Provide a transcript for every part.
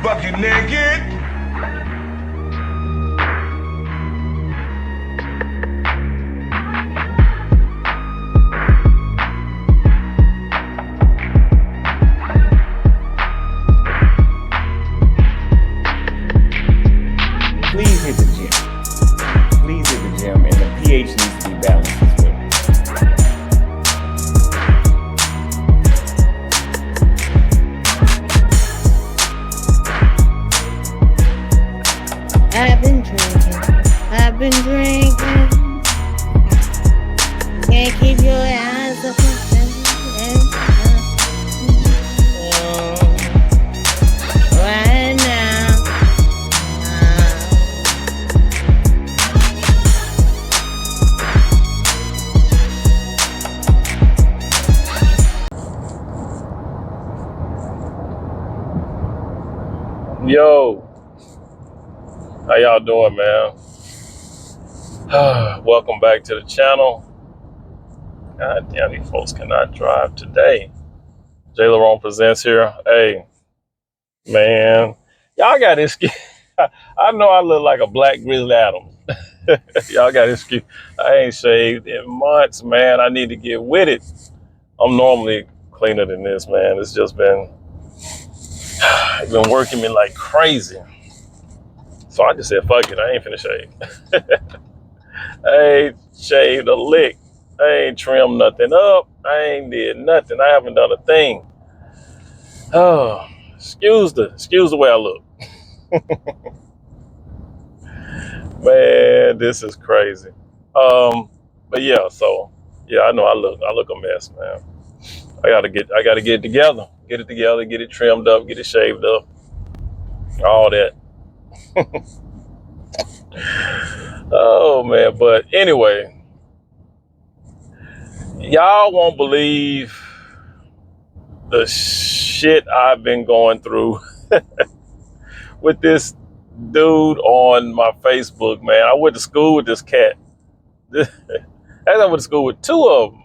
Bucket naked. Please hit the gym. Please hit the gym, and the pH needs to be balanced as well. I've been drinking. Can't keep your eyes open. Right now. Yo, how y'all doing, man? Welcome back to the channel. God damn, these folks cannot drive today. JLerone presents here. Hey, man, y'all got this. I know I look like a black Grizzly Adams. Y'all got this. I ain't shaved in months, man. I need to get with it. I'm normally cleaner than this, man. It's just been working me like crazy. So I just said, fuck it, I ain't finna shave. I ain't shaved a lick. I ain't trimmed nothing up. I ain't did nothing. I haven't done a thing. Oh, excuse the way I look. Man, this is crazy. But yeah, so yeah, I know I look a mess, man. I gotta get it together. Get it together, get it trimmed up, get it shaved up. All that. Oh man, but anyway, y'all won't believe the shit I've been going through with this dude on my Facebook, man. I went to school with this cat. I went to school with two of them.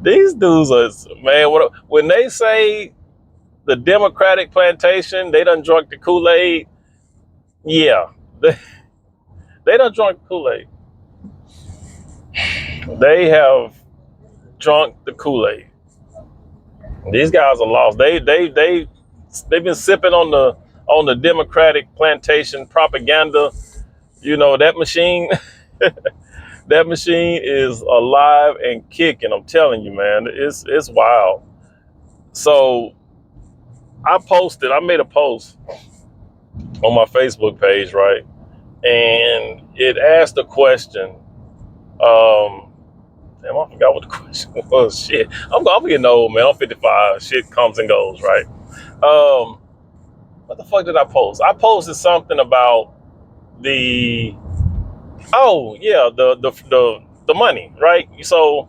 These dudes are, man, when they say the Democratic plantation, they done drunk the Kool-Aid. Yeah, they done drunk the Kool-Aid. They have drunk the Kool-Aid. These guys are lost. They've been sipping on the Democratic plantation propaganda. You know, that machine, that machine is alive and kicking. I'm telling you, man, it's wild. So I made a post on my Facebook page, right? And it asked a question. Damn, I forgot what the question was. Shit, I'm getting old, man. I'm 55. Shit comes and goes, right? What the fuck did I post? I posted something about the money, right? So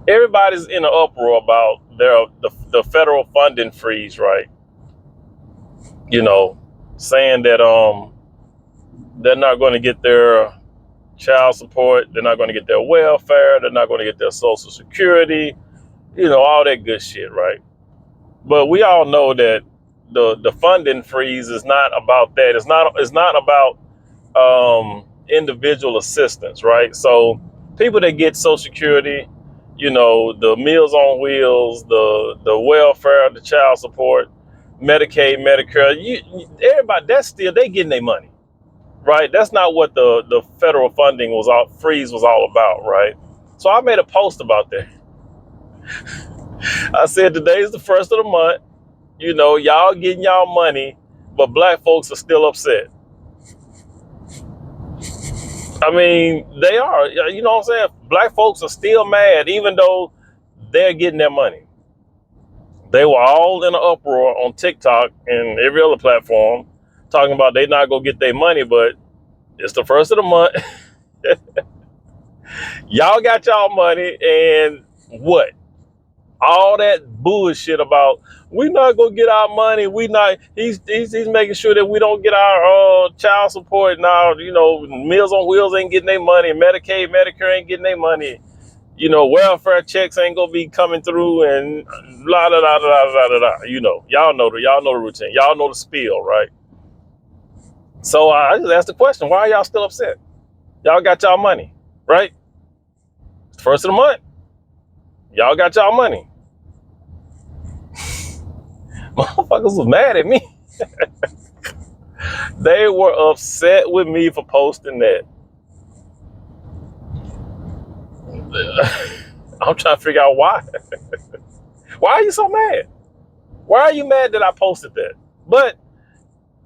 everybody's in an uproar about the federal funding freeze, right? You know, saying that they're not going to get their child support, they're not going to get their welfare, they're not going to get their Social Security, you know, all that good shit, right? But we all know that the funding freeze is not about that. It's not about individual assistance, right? So people that get Social Security, you know, the Meals on Wheels, the welfare, the child support, Medicaid, Medicare, everybody, that's still, they getting their money, right? That's not what the federal funding freeze was all about, right? So I made a post about that. I said, today's the first of the month, you know, y'all getting y'all money, but black folks are still upset. I mean, they are, you know what I'm saying? Black folks are still mad, even though they're getting their money. They were all in an uproar on TikTok and every other platform, talking about they not gonna get their money, but it's the first of the month. Y'all got y'all money, and what? All that bullshit about we not gonna get our money. We not. He's making sure that we don't get our child support now. Meals on Wheels ain't getting their money. Medicaid, Medicare ain't getting their money. Welfare checks ain't gonna be coming through, and blah blah blah blah blah blah. Y'all know the routine. Y'all know the spiel, right? So I just asked the question: why are y'all still upset? Y'all got y'all money, right? First of the month, y'all got y'all money. Motherfuckers was mad at me. They were upset with me for posting that. I'm trying to figure out why. Why are you so mad? Why are you mad that I posted that? But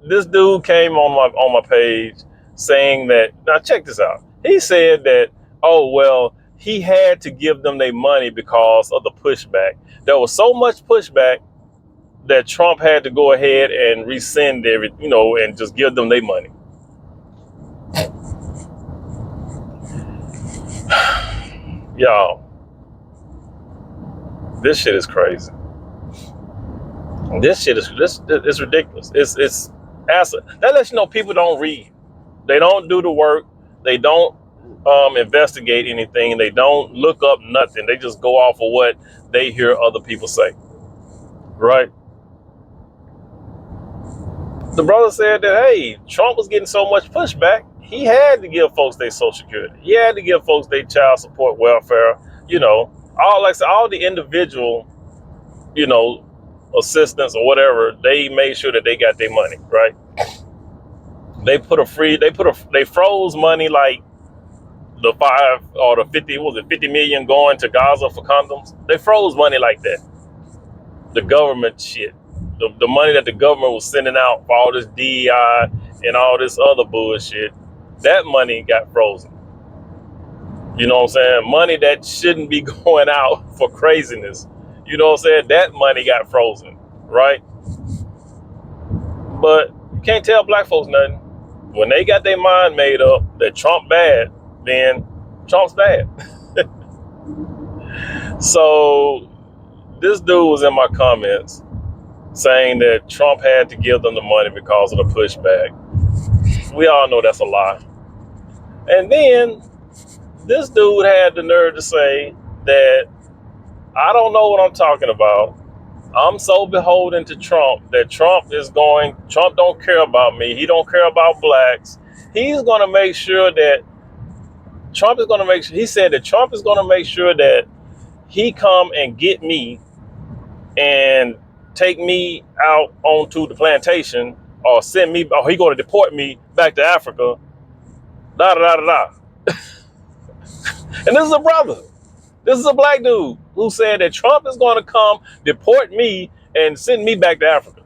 this dude came on my page saying that, now check this out. He said that, oh well, he had to give them their money because of the pushback. There was so much pushback that Trump had to go ahead and rescind everything, and just give them their money. Y'all, this shit is crazy. This it's ridiculous. It's acid. That lets you know people don't read. They don't do the work. They don't investigate anything. They don't look up nothing. They just go off of what they hear other people say. Right? The brother said that, hey, Trump was getting so much pushback, he had to give folks their Social Security. He had to give folks their child support, welfare, all the individual, assistance or whatever. They made sure that they got their money, right? They froze money like the 5 or the 50, 50 million going to Gaza for condoms. They froze money like that. The government shit. The money that the government was sending out for all this DEI and all this other bullshit, that money got frozen. You know what I'm saying? Money that shouldn't be going out for craziness. You know what I'm saying? That money got frozen, right? But you can't tell black folks nothing. When they got their mind made up that Trump bad, then Trump's bad. So this dude was in my comments saying that Trump had to give them the money because of the pushback. We all know that's a lie. And then this dude had the nerve to say that I don't know what I'm talking about. I'm so beholden to Trump that Trump don't care about me. He don't care about blacks. He's going to make sure that he said that Trump is going to make sure that he come and get me and take me out onto the plantation or he going to deport me back to Africa. Da da da da da. And this is a brother. This is a black dude who said that Trump is going to come deport me and send me back to Africa.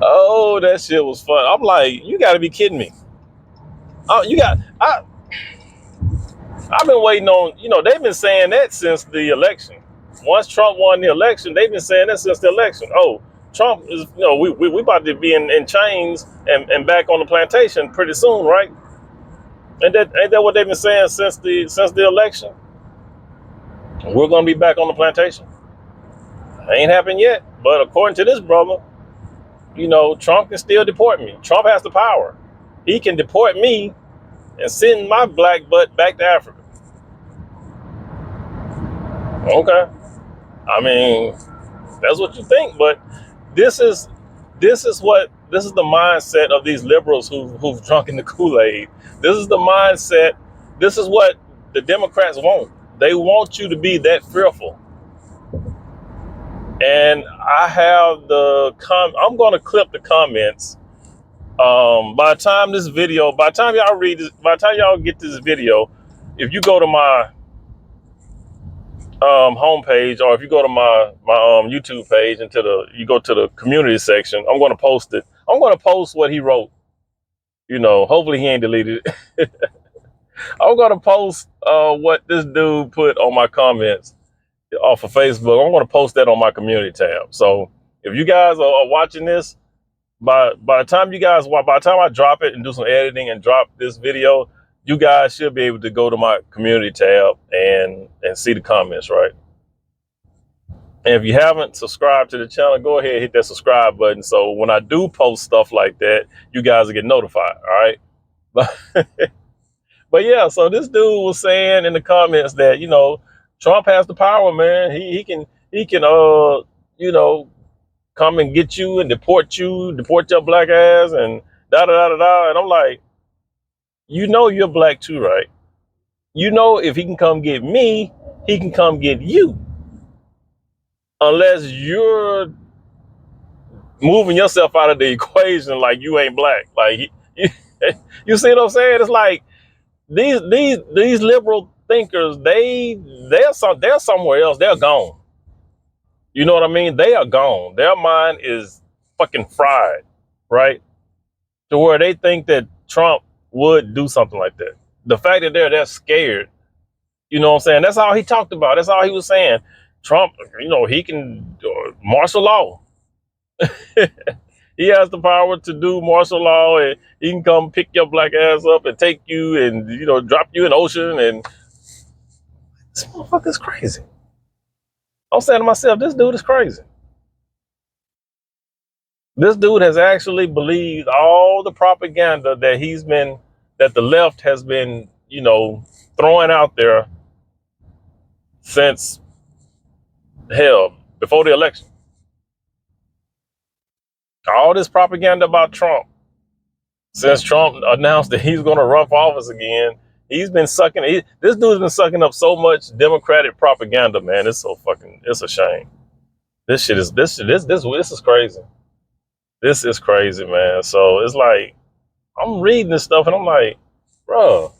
Oh, that shit was fun. I'm like, you got to be kidding me. I've been waiting on, they've been saying that since the election. Once Trump won the election, they've been saying that since the election. Oh, Trump is, we about to be in chains and back on the plantation pretty soon, right? Ain't that what they've been saying since the election? We're gonna be back on the plantation. Ain't happened yet, but according to this brother, Trump can still deport me. Trump has the power. He can deport me and send my black butt back to Africa. Okay. I mean, that's what you think, but this is the mindset of these liberals who've drunk in the Kool-Aid. This is the mindset. This is what the Democrats want. They want you to be that fearful. And I have I'm going to clip the comments. By the time y'all get this video, if you go to my homepage, or if you go to my YouTube page and you go to the community section, I'm going to post it. I'm going to post what he wrote. Hopefully he ain't deleted it. I'm gonna post what this dude put on my comments off of Facebook. I'm gonna post that on my community tab. So if you guys are watching this, by the time by the time I drop it and do some editing and drop this video, you guys should be able to go to my community tab and see the comments, right? And if you haven't subscribed to the channel, go ahead and hit that subscribe button. So when I do post stuff like that, you guys will get notified. All right. But yeah, so this dude was saying in the comments that, Trump has the power, man. He can come and get you and deport your black ass and da da da da da. And I'm like, you're black too, right? If he can come get me, he can come get you. Unless you're moving yourself out of the equation like you ain't black. Like you see what I'm saying? It's like these liberal thinkers, they're somewhere else. They're gone. You know what I mean? They are gone. Their mind is fucking fried, right? To where they think that Trump would do something like that. The fact that they're scared, you know what I'm saying? That's all he talked about. That's all he was saying. Trump, he can martial law. He has the power to do martial law, and he can come pick your black ass up and take you and, drop you in the ocean. And this motherfucker's crazy. I'm saying to myself, this dude is crazy. This dude has actually believed all the propaganda that the left has been, throwing out there since hell, before the election. All this propaganda about Trump, since Trump announced that he's going to run for office again, this dude's been sucking up so much Democratic propaganda, man. It's a shame. This is crazy. This is crazy, man. So it's like, I'm reading this stuff and I'm like, bro,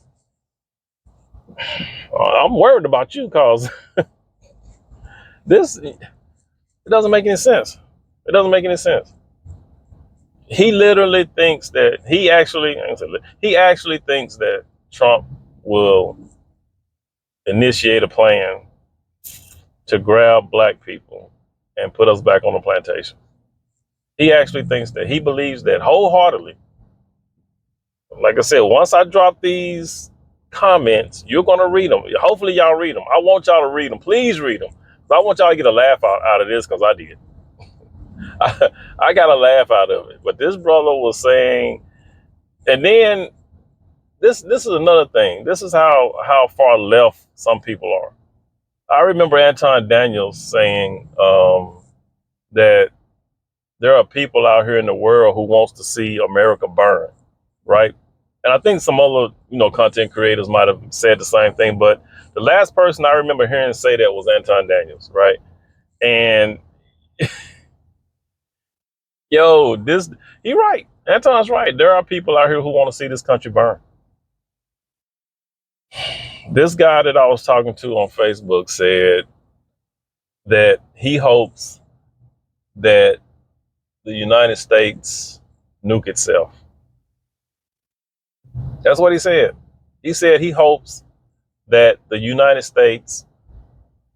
I'm worried about you because it doesn't make any sense. It doesn't make any sense. He literally thinks that he actually thinks that Trump will initiate a plan to grab black people and put us back on the plantation. He actually thinks that. He believes that wholeheartedly. Like I said, once I drop these comments, you're going to read them. Hopefully y'all read them. I want y'all to read them. Please read them. I want y'all to get a laugh out of this because I did. I got a laugh out of it. But this brother was saying, and then this is another thing. This is how far left some people are. I remember Anton Daniels saying that there are people out here in the world who wants to see America burn, right? And I think some other, content creators might have said the same thing, but the last person I remember hearing say that was Anton Daniels, right? And he's right. Anton's right. There are people out here who want to see this country burn. This guy that I was talking to on Facebook said that he hopes that the United States nuke itself. That's what he said. He said he hopes that the United States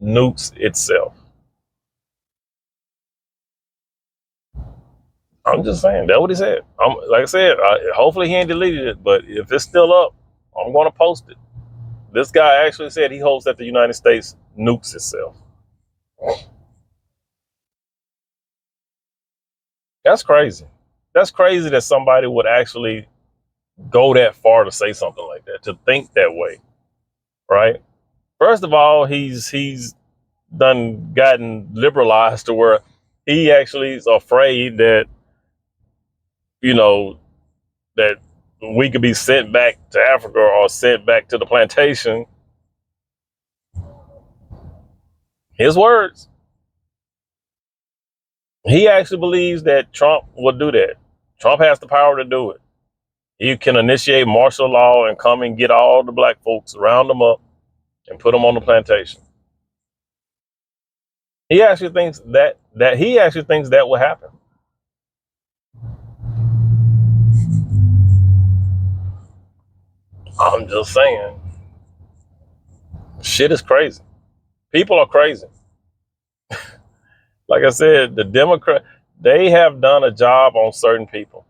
nukes itself. I'm just saying, that's what he said. Like I said, hopefully he ain't deleted it, but if it's still up, I'm going to post it. This guy actually said he hopes that the United States nukes itself. That's crazy. That's crazy that somebody would actually go that far to say something like that, to think that way, right? First of all, he's gotten liberalized to where he actually is afraid that, that we could be sent back to Africa or sent back to the plantation. His words. He actually believes that Trump will do that. Trump has the power to do it. He can initiate martial law and come and get all the black folks, round them up, and put them on the plantation. He actually thinks that will happen. I'm just saying, shit is crazy. People are crazy. Like I said, the Democrat, they have done a job on certain people.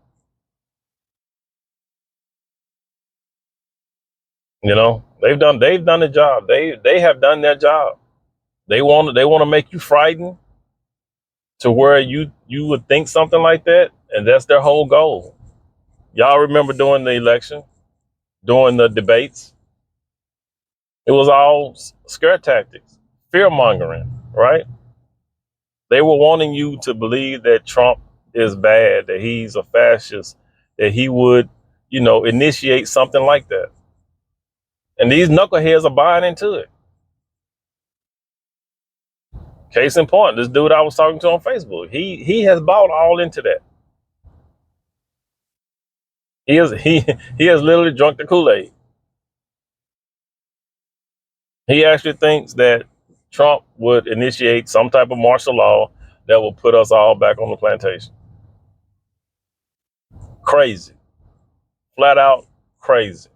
You know, they've done the job. They have done their job. They want to make you frightened to where you would think something like that, and that's their whole goal. Y'all remember during the election, during the debates, it was all scare tactics, fear mongering, right? They were wanting you to believe that Trump is bad, that he's a fascist, that he would, initiate something like that. And these knuckleheads are buying into it. Case in point, this dude I was talking to on Facebook, he has bought all into that. He has literally drunk the Kool-Aid. He actually thinks that Trump would initiate some type of martial law that will put us all back on the plantation. Crazy. Flat out crazy.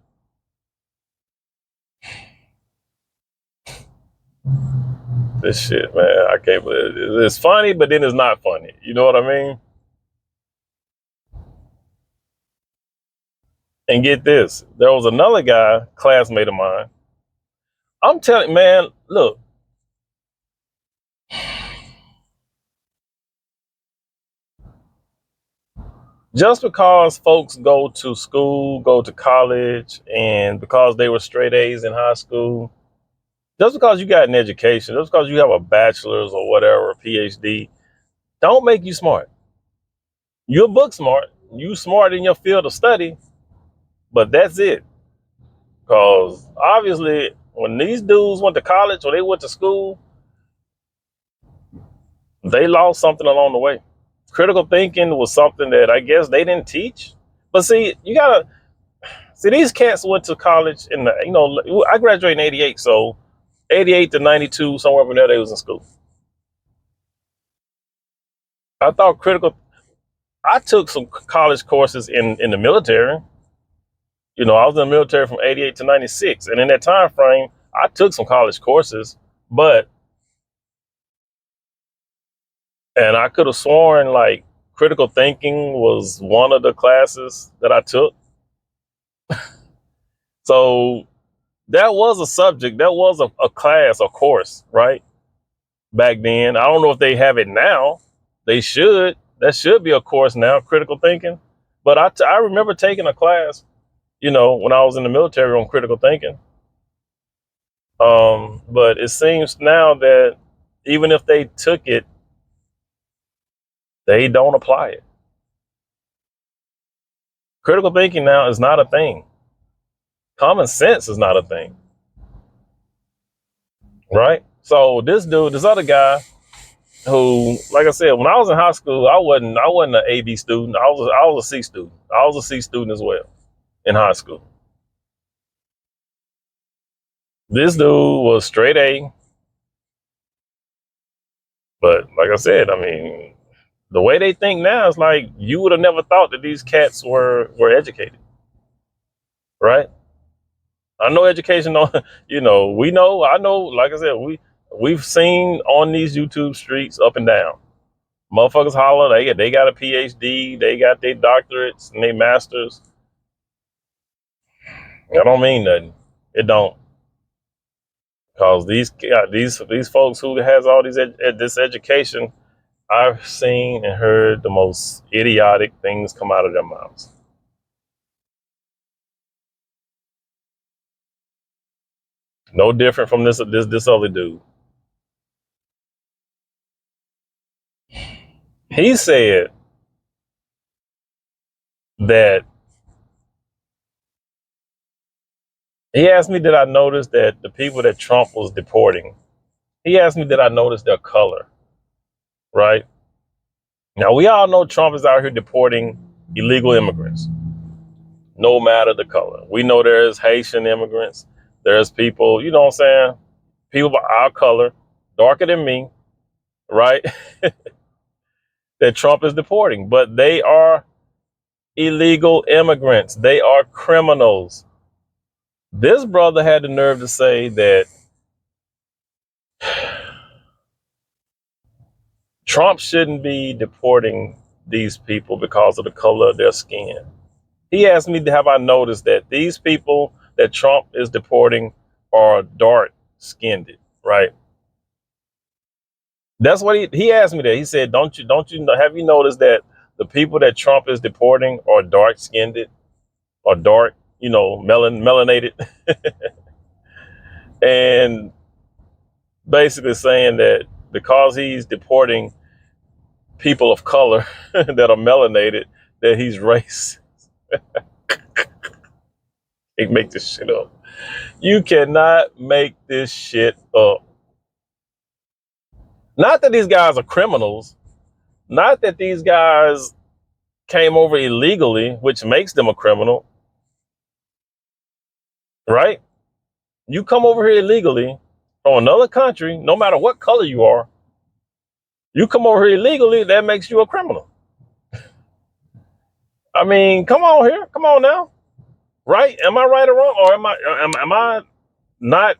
This shit, man, I can't believe it. It's funny, but then it's not funny. You know what I mean? And get this, there was another guy, classmate of mine. I'm telling, man, look, just because folks go to school, go to college, and because they were straight A's in high school, just because you got an education, just because you have a bachelor's or whatever, a PhD, don't make you smart. You're book smart. You smart in your field of study, but that's it. Because obviously, when these dudes went to college or they went to school, they lost something along the way. Critical thinking was something that I guess they didn't teach. But see, you gotta see these cats went to college in I graduated in '88, so '88 to '92, somewhere over there, they was in school. I thought critical. I took some college courses in the military. I was in the military from '88 to '96, and in that time frame, I took some college courses, and I could have sworn like critical thinking was one of the classes that I took. So that was a subject, that was a class, a course, right? Back then. I don't know if they have it now. They should. That should be a course now, critical thinking. But I remember taking a class, when I was in the military on critical thinking. But it seems now that even if they took it, they don't apply it. Critical thinking now is not a thing. Common sense is not a thing, right? So this other guy who, like I said, when I was in high school, I wasn't an A/B student. I was a C student. I was a C student as well in high school. This dude was straight A, but like I said, I mean, the way they think now is like you would have never thought that these cats were educated, right? I know education. We know. I know. Like I said, we've seen on these YouTube streets up and down. Motherfuckers holler. They got a PhD. They got their doctorates and their masters. I don't mean nothing. It don't. Cause these folks who has all this education, I've seen and heard the most idiotic things come out of their mouths. No different from this other dude. He said that he asked me, did I notice that the people that Trump was deporting? He asked me, did I notice their color? Right now, we all know Trump is out here deporting illegal immigrants, no matter the color. We know there's Haitian immigrants. There's people, you know what I'm saying? People of our color, darker than me, right? That Trump is deporting, but they are illegal immigrants. They are criminals. This brother had the nerve to say that Trump shouldn't be deporting these people because of the color of their skin. He asked me, have I noticed that these people that Trump is deporting are dark skinned, right? That's what he asked me that. He said, don't you have you noticed that the people that Trump is deporting are dark skinned or dark, melanated? And basically saying that because he's deporting people of color that are melanated, that he's racist. He make this shit up. You cannot make this shit up. Not that these guys are criminals. Not that these guys came over illegally, which makes them a criminal. Right? You come over here illegally from another country, no matter what color you are, you come over here illegally, that makes you a criminal. I mean, come on here. Come on now. Right? Am I right or wrong? Or am I not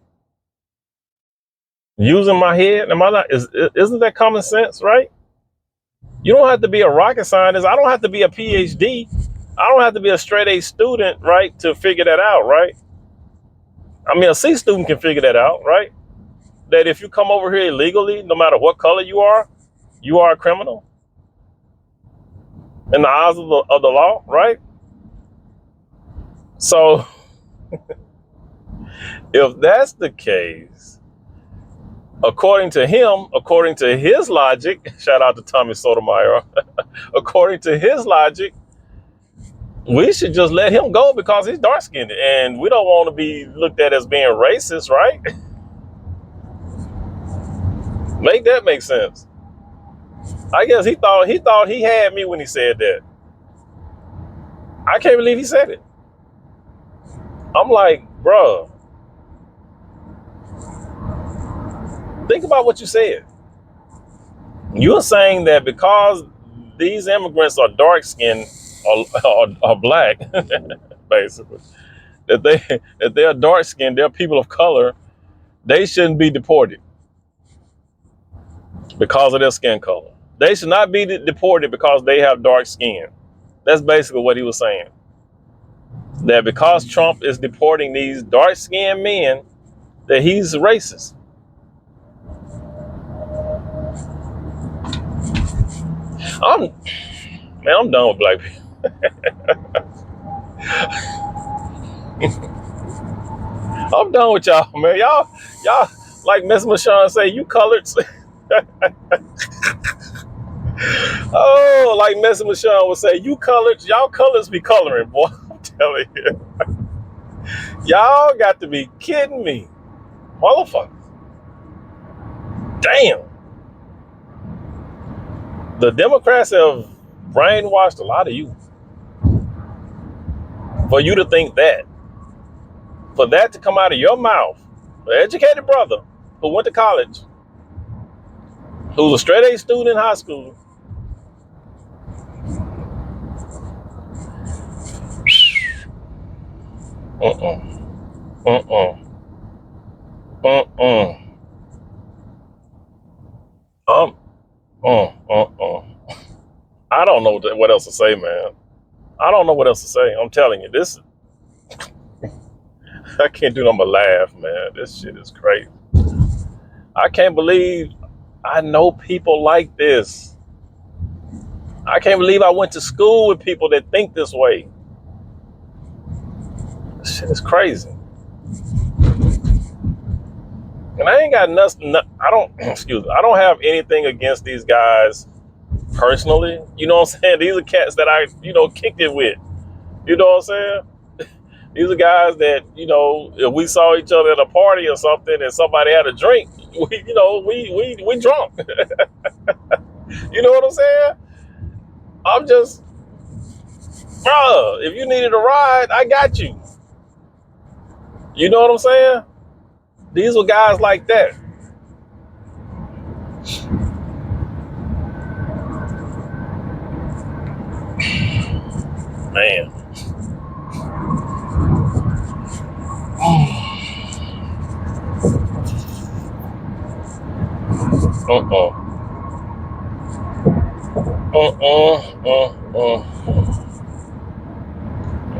using my head? Am I not? Isn't that common sense, right? You don't have to be a rocket scientist. I don't have to be a PhD. I don't have to be a straight A student, right, to figure that out, right? I mean, a C student can figure that out, right? That if you come over here illegally, no matter what color you are a criminal in the eyes of the law, right? So if that's the case, according to him, according to his logic, shout out to Tommy Sotomayor, according to his logic, we should just let him go because he's dark skinned and we don't want to be looked at as being racist, right? Make that make sense. I guess he thought he had me when he said that. I can't believe he said it. I'm like, bruh, think about what you said. You're saying that because these immigrants are dark skinned or black, basically, that they are dark skinned, they're people of color, they shouldn't be deported because of their skin color. They should not be deported because they have dark skin. That's basically what he was saying. That because Trump is deporting these dark skinned men, that he's racist. I'm done with black people. I'm done with y'all, man. Y'all, like Miss Michonne say, you colored. Oh, like Miss Michonne would say, you colored. Y'all colors be coloring, boy. I'm telling you. Y'all got to be kidding me. Motherfucker. Damn. The Democrats have brainwashed a lot of you. For you to think that. For that to come out of your mouth. An educated brother who went to college, who's a straight A student in high school. I don't know what else to say, man. I don't know what else to say. I'm telling you, this. I can't do nothing but laugh, man. This shit is crazy. I can't believe I know people like this. I can't believe I went to school with people that think this way. This shit is crazy. And I ain't got nothing. I don't have anything against these guys personally. You know what I'm saying? These are cats that I, kicked it with. You know what I'm saying? These are guys that, if we saw each other at a party or something and somebody had a drink, we drunk. You know what I'm saying? I'm just, bruh, if you needed a ride, I got you. You know what I'm saying? These were guys like that. Man. Uh-uh.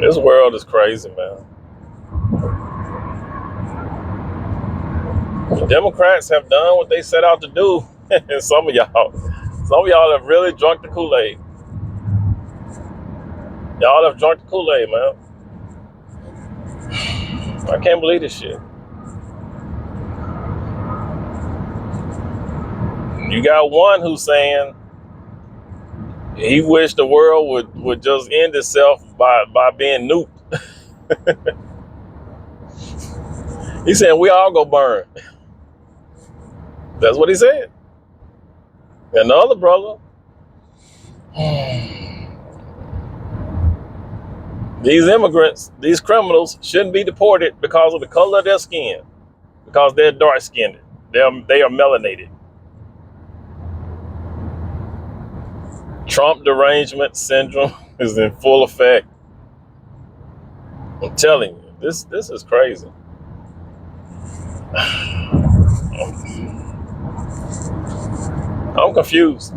This world is crazy, man. The Democrats have done what they set out to do, and some of y'all have really drunk the Kool-Aid. Y'all have drunk the Kool-Aid, man. I can't believe this shit. You got one who's saying he wished the world would just end itself by being nuked. He's saying we all go burn. That's what he said. And the other brother, these immigrants, these criminals shouldn't be deported because of the color of their skin, because they're dark skinned. They are melanated. Trump derangement syndrome is in full effect. I'm telling you, this is crazy. I'm confused.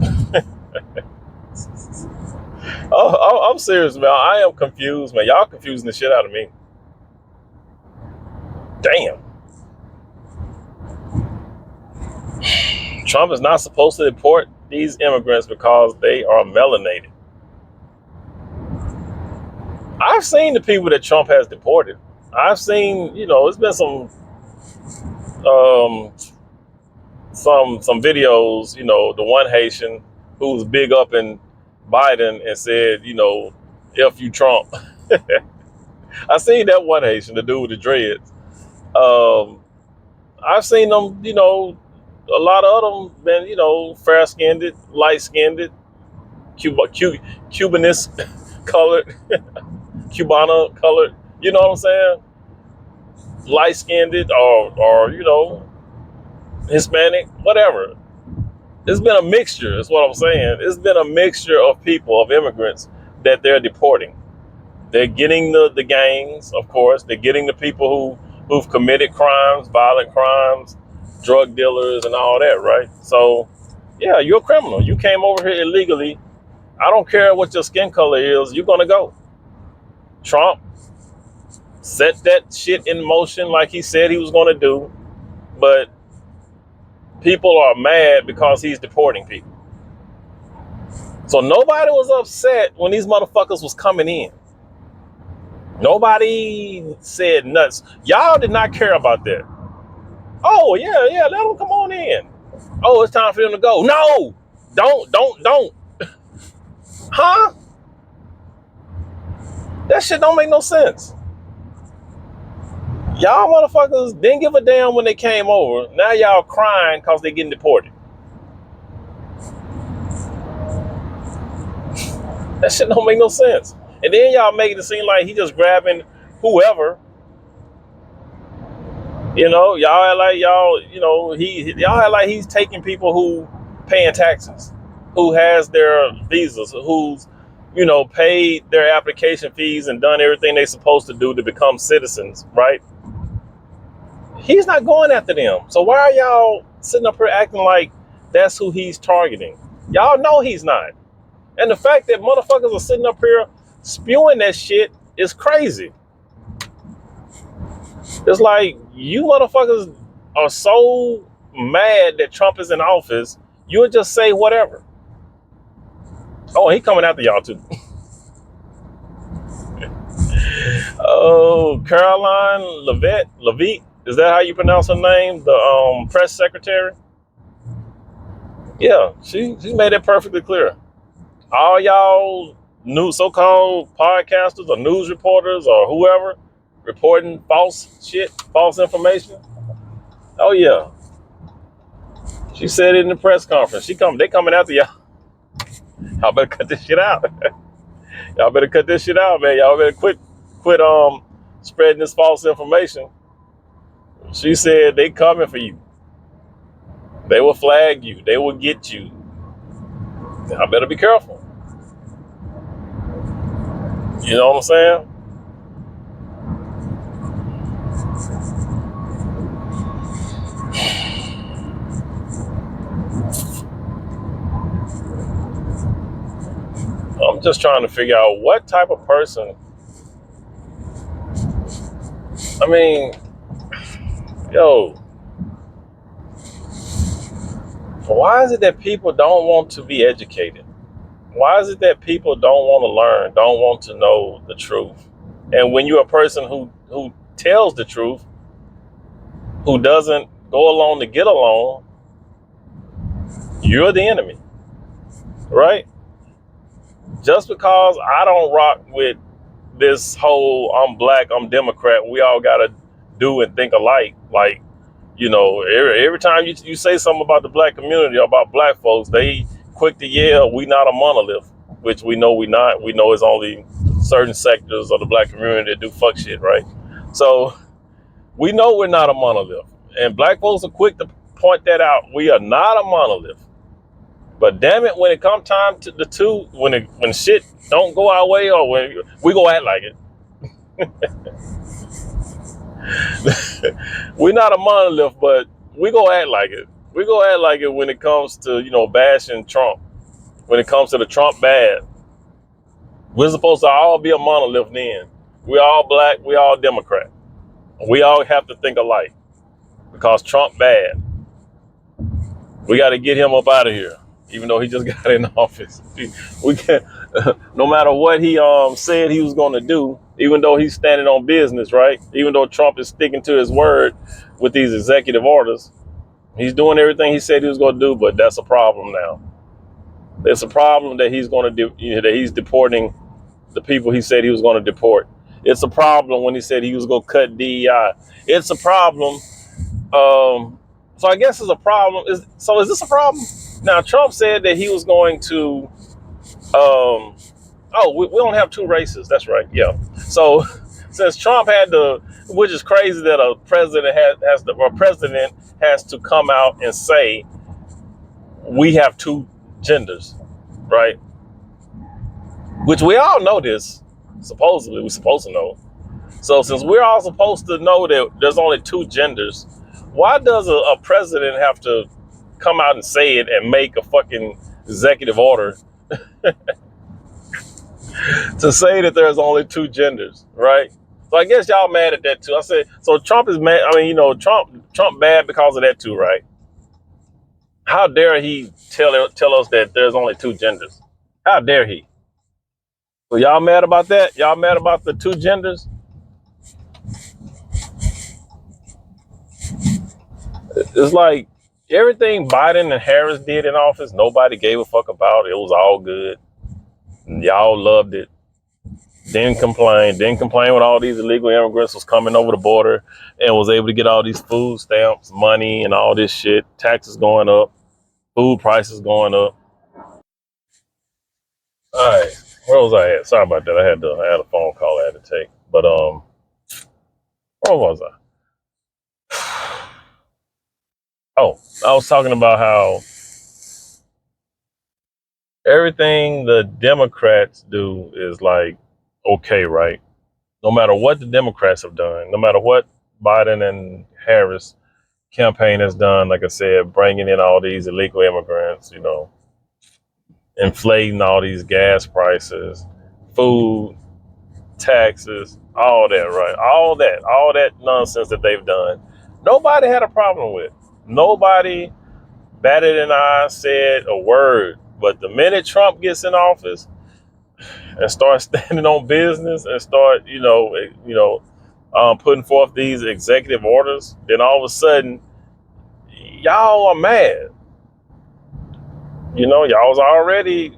I'm serious, man. I am confused, man. Y'all confusing the shit out of me. Damn. Trump is not supposed to deport these immigrants because they are melanated. I've seen the people that Trump has deported. I've seen, it's been some videos, the one Haitian who was big up in Biden and said, F you Trump. I seen that one Haitian, the dude with the dreads. I've seen them, a lot of them been, fair-skinned, light-skinned, Cubanist colored, Cubana colored, you know what I'm saying? Light-skinned or Hispanic, whatever. It's been a mixture, is what I'm saying. It's been a mixture of people, of immigrants that they're deporting. They're getting the gangs, of course. They're getting the people who've committed crimes, violent crimes, drug dealers and all that, right? So, yeah, you're a criminal. You came over here illegally. I don't care what your skin color is. You're going to go. Trump set that shit in motion like he said he was going to do. But people are mad because he's deporting people. So nobody was upset when these motherfuckers was coming in. Nobody said nuts. Y'all did not care about that. Oh, yeah, let them come on in. Oh, it's time for them to go. No, don't. Huh? That shit don't make no sense. Y'all motherfuckers didn't give a damn when they came over. Now y'all crying because they getting deported. That shit don't make no sense. And then y'all make it seem like he just grabbing whoever. Y'all act like y'all act like he's taking people who paying taxes, who has their visas, who's, paid their application fees and done everything they're supposed to do to become citizens, right? He's not going after them. So why are y'all sitting up here acting like that's who he's targeting? Y'all know he's not. And the fact that motherfuckers are sitting up here spewing that shit is crazy. It's like you motherfuckers are so mad that Trump is in office, you would just say whatever. Oh, he coming after y'all too. Oh, Caroline Levitt, is that how you pronounce her name? The press secretary? Yeah, she made it perfectly clear. All y'all new so-called podcasters or news reporters or whoever reporting false shit, false information. Oh yeah. She said it in the press conference. They coming after y'all. Y'all better cut this shit out. Y'all better cut this shit out, man. Y'all better quit spreading this false information. She said they coming for you. They will flag you. They will get you. I better be careful. You know what I'm saying? I'm just trying to figure out what type of person. I mean, yo, why is it that people don't want to be educated? Why is it that people don't want to learn, don't want to know the truth? And when you're a person who tells the truth, who doesn't go along to get along, you're the enemy, right? Just because I don't rock with this whole I'm black, I'm Democrat, we all gotta do and think alike. Like, every time you say something about the black community or about black folks, they quick to yell, we not a monolith, which we know we not. We know it's only certain sectors of the black community that do fuck shit, right? So we know we're not a monolith. And black folks are quick to point that out. We are not a monolith. But damn it, when it come time to the two, when shit don't go our way, or when we go act like it. We're not a monolith, but we go act like it. We go act like it when it comes to, bashing Trump. When it comes to the Trump bad. We're supposed to all be a monolith then. We all black, we all Democrat. We all have to think alike because Trump bad. We got to get him up out of here, even though he just got in office. We can't, no matter what he said he was going to do, even though he's standing on business, right? Even though Trump is sticking to his word with these executive orders, he's doing everything he said he was going to do, but that's a problem now. It's a problem that he's going to do, that he's deporting the people he said he was going to deport. It's a problem when he said he was going to cut DEI. It's a problem. So I guess it's a problem. Is this a problem? Now, Trump said that he was going to, we don't have two races. That's right. Yeah. So since Trump had which is crazy that a president has to come out and say we have two genders, right? Which we all know this. Supposedly, we're supposed to know. So since we're all supposed to know that there's only two genders, why does a president have to come out and say it and make a fucking executive order to say that there's only two genders, right? So I guess y'all mad at that too. I said, so Trump is mad. I mean, Trump bad because of that too, right? How dare he tell us that there's only two genders? How dare he? So y'all mad about that? Y'all mad about the two genders? It's like everything Biden and Harris did in office, nobody gave a fuck about. It was all good. Y'all loved it. Didn't complain when all these illegal immigrants was coming over the border and was able to get all these food stamps, money, and all this shit. Taxes going up, food prices going up. All right, where was I at? Sorry about that. I had a phone call I had to take. But where was I? Oh, I was talking about how everything the Democrats do is like okay, right? No matter what the Democrats have done, no matter what Biden and Harris campaign has done, like I said, bringing in all these illegal immigrants, inflating all these gas prices, food, taxes, all that, right? All that nonsense that they've done. Nobody had a problem with. Nobody batted an eye, said a word. But the minute Trump gets in office and starts standing on business and start, putting forth these executive orders, then all of a sudden, y'all are mad. Y'all was already,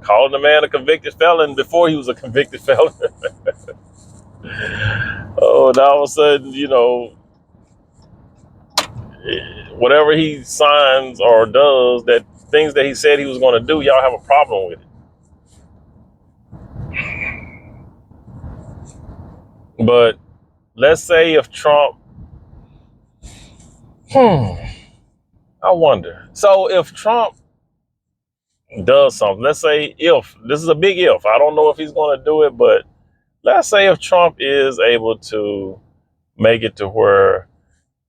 calling the man a convicted felon before he was a convicted felon. Oh, now all of a sudden, whatever he signs or does, that things that he said he was going to do, y'all have a problem with it. But let's say if Trump, I wonder. So if Trump does something, let's say this is a big if, I don't know if he's going to do it, but let's say if Trump is able to make it to where,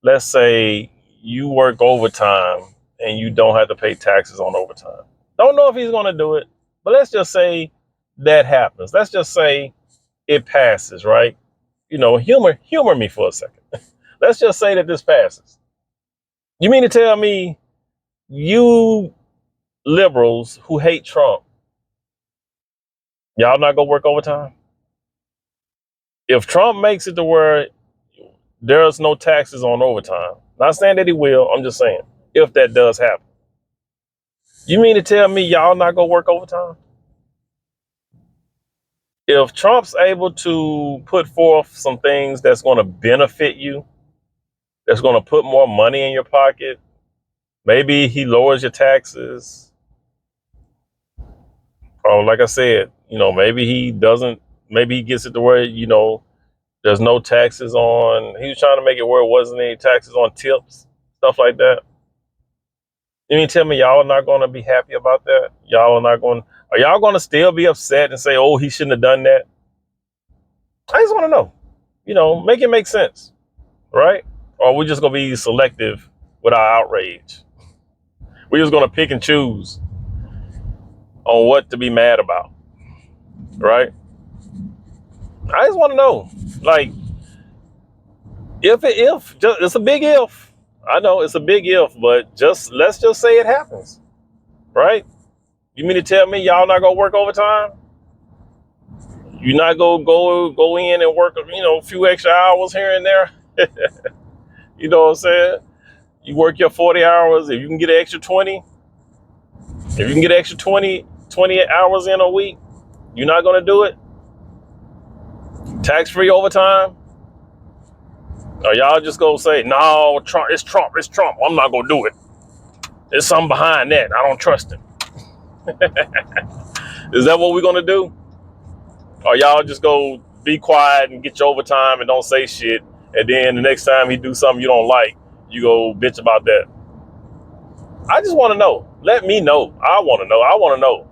let's say you work overtime and you don't have to pay taxes on overtime. Don't know if he's going to do it. But let's just say that happens. Let's just say it passes, right? Humor me for a second. Let's just say that this passes. You mean to tell me you liberals who hate Trump, y'all not gonna work overtime? If Trump makes it to where there's no taxes on overtime, not saying that he will, I'm just saying if that does happen, you mean to tell me y'all not gonna work overtime? If Trump's able to put forth some things that's going to benefit you, that's going to put more money in your pocket, maybe he lowers your taxes, or like I said, maybe he doesn't, maybe he gets it to where, there's no taxes on, he was trying to make it where it wasn't any taxes on tips, stuff like that. You mean tell me y'all are not going to be happy about that? Are y'all going to still be upset and say, oh, he shouldn't have done that? I just want to know, make it make sense, right? Or we're just going to be selective with our outrage. We're just going to pick and choose on what to be mad about, right? I just want to know, like, it's a big if. I know it's a big if, but let's just say it happens, right? You mean to tell me y'all not gonna work overtime? You're not gonna go in and work, a few extra hours here and there? You know what I'm saying? You work your 40 hours. If you can get an extra 20, if you can get an extra 20 hours in a week, you're not gonna do it? Tax-free overtime? Or y'all just gonna say, no, Trump, it's Trump, I'm not gonna do it. There's something behind that. I don't trust him. Is that what we're gonna do? Or y'all just go be quiet and get your overtime and don't say shit, and then the next time he do something you don't like, you go bitch about that? I just want to know. Let me know. I want to know. I want to know.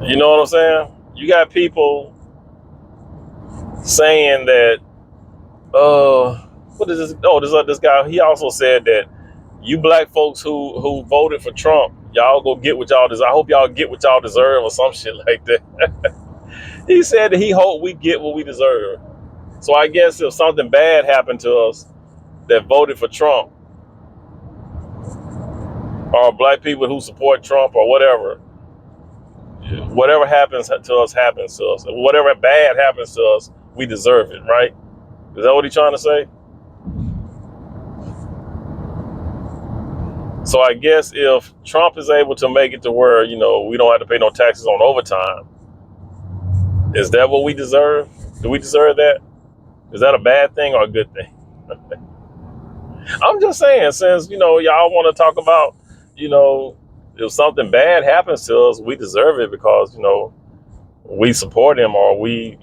You know what I'm saying? You got people saying that, what is this? Oh, this guy, he also said that you black folks who voted for Trump, y'all go get what y'all deserve. I hope y'all get what y'all deserve or some shit like that. He said that he hoped we get what we deserve. So I guess if something bad happened to us that voted for Trump, or black people who support Trump or whatever happens to us happens to us. Whatever bad happens to us, we deserve it, right? Is that what he's trying to say? So I guess if Trump is able to make it to where, we don't have to pay no taxes on overtime, is that what we deserve? Do we deserve that? Is that a bad thing or a good thing? I'm just saying, since, y'all want to talk about, if something bad happens to us, we deserve it because, we support him, or we,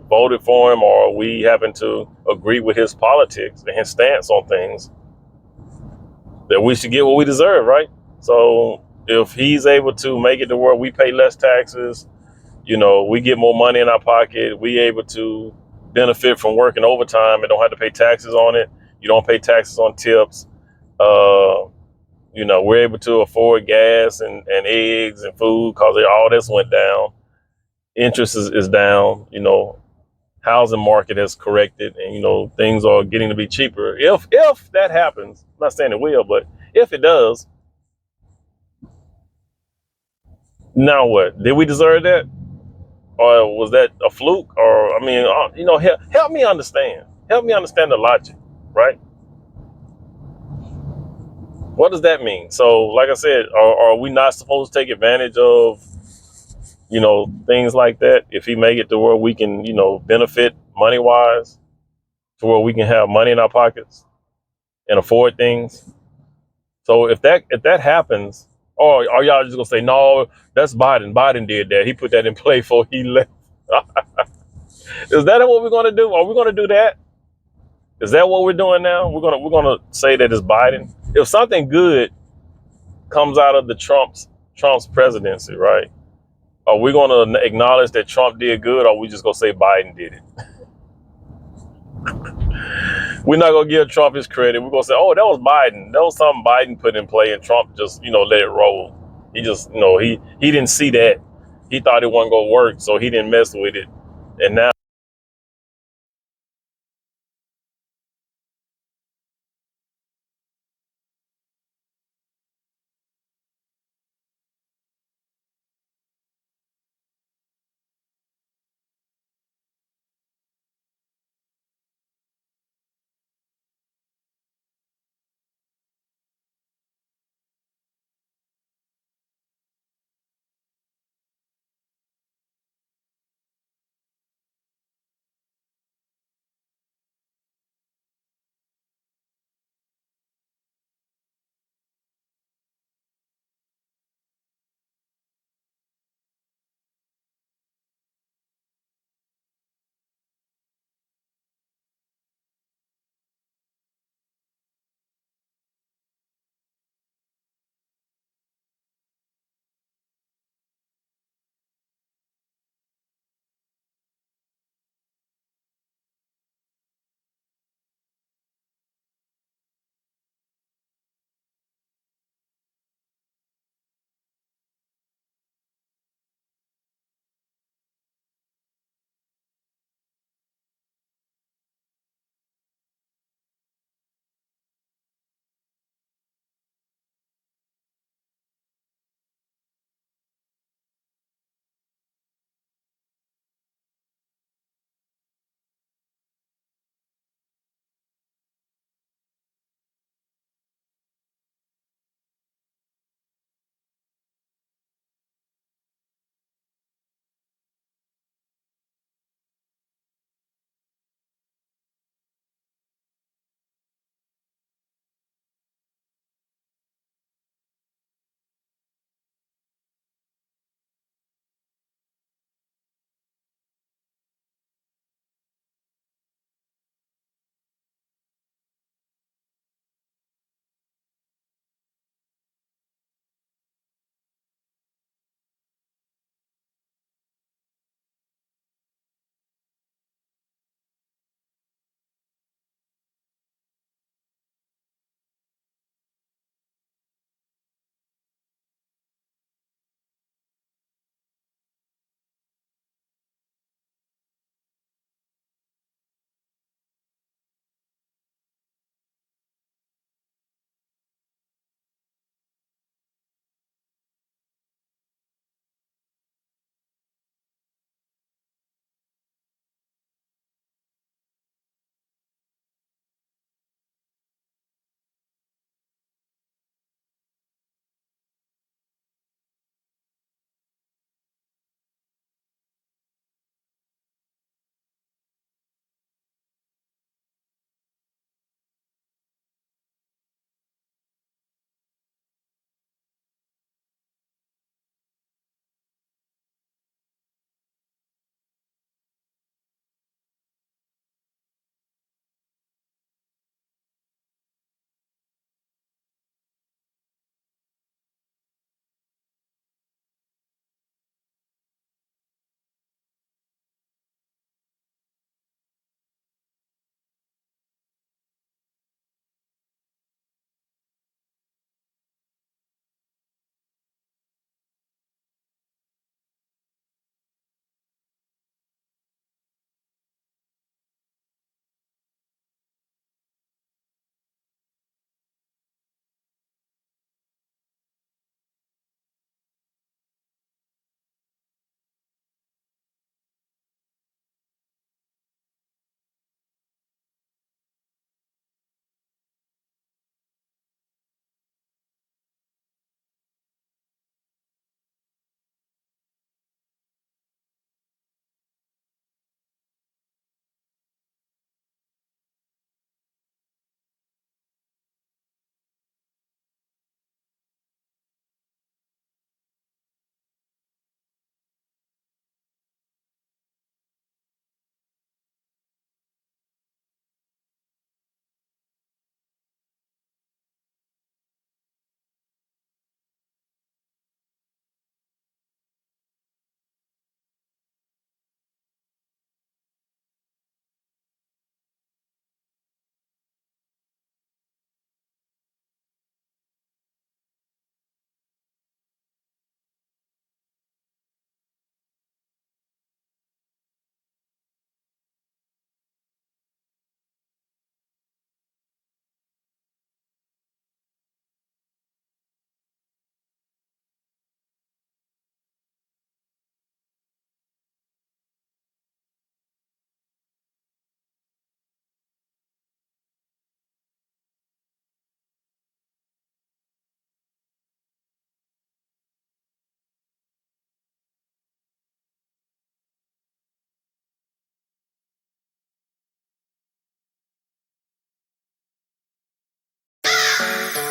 voted for him, or we happen to agree with his politics and his stance on things, that we should get what we deserve, right? So if he's able to make it to where we pay less taxes, we get more money in our pocket, we able to benefit from working overtime and don't have to pay taxes on it. You don't pay taxes on tips. We're able to afford gas and eggs and food because all this went down. Interest is down. Housing market has corrected, and things are getting to be cheaper. If that happens, I'm not saying it will, but if it does, now what? Did we deserve that, or was that a fluke? Or help me understand. Help me understand the logic, right? What does that mean? So, like I said, are we not supposed to take advantage of, things like that? If he make it to where we can, benefit money wise, to where we can have money in our pockets and afford things. So if that happens, or are y'all just gonna say, no, that's Biden. Biden did that. He put that in play before he left. Is that what we're gonna do? Are we gonna do that? Is that what we're doing now? We're gonna say that it's Biden. If something good comes out of the Trump's presidency, right? Are we gonna acknowledge that Trump did good, or are we just gonna say Biden did it? We're not gonna give Trump his credit. We're gonna say, oh, that was Biden. That was something Biden put in play, and Trump just, let it roll. He just, he didn't see that. He thought it wasn't gonna work, so he didn't mess with it. And now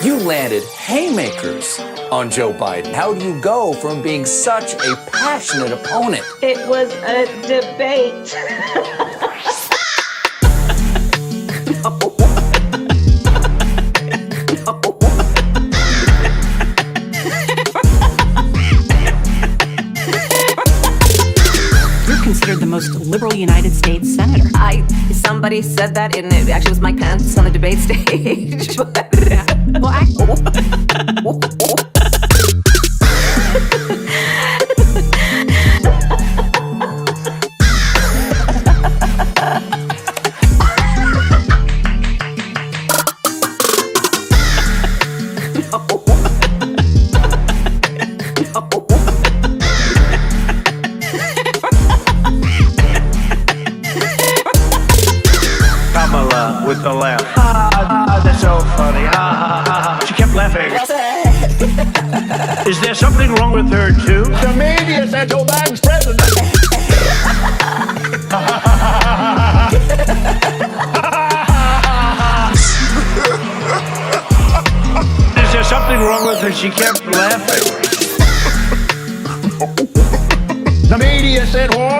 You landed haymakers on Joe Biden. How do you go from being such a passionate opponent? It was a debate. You're considered the most liberal United States senator. Somebody said that, and it actually was Mike Pence on the debate stage. Well, Kamala with the laugh. That's so funny. She kept laughing. Is there something wrong with her too? The media said Joe Biden's president. Is there something wrong with her? She kept laughing. The media said what?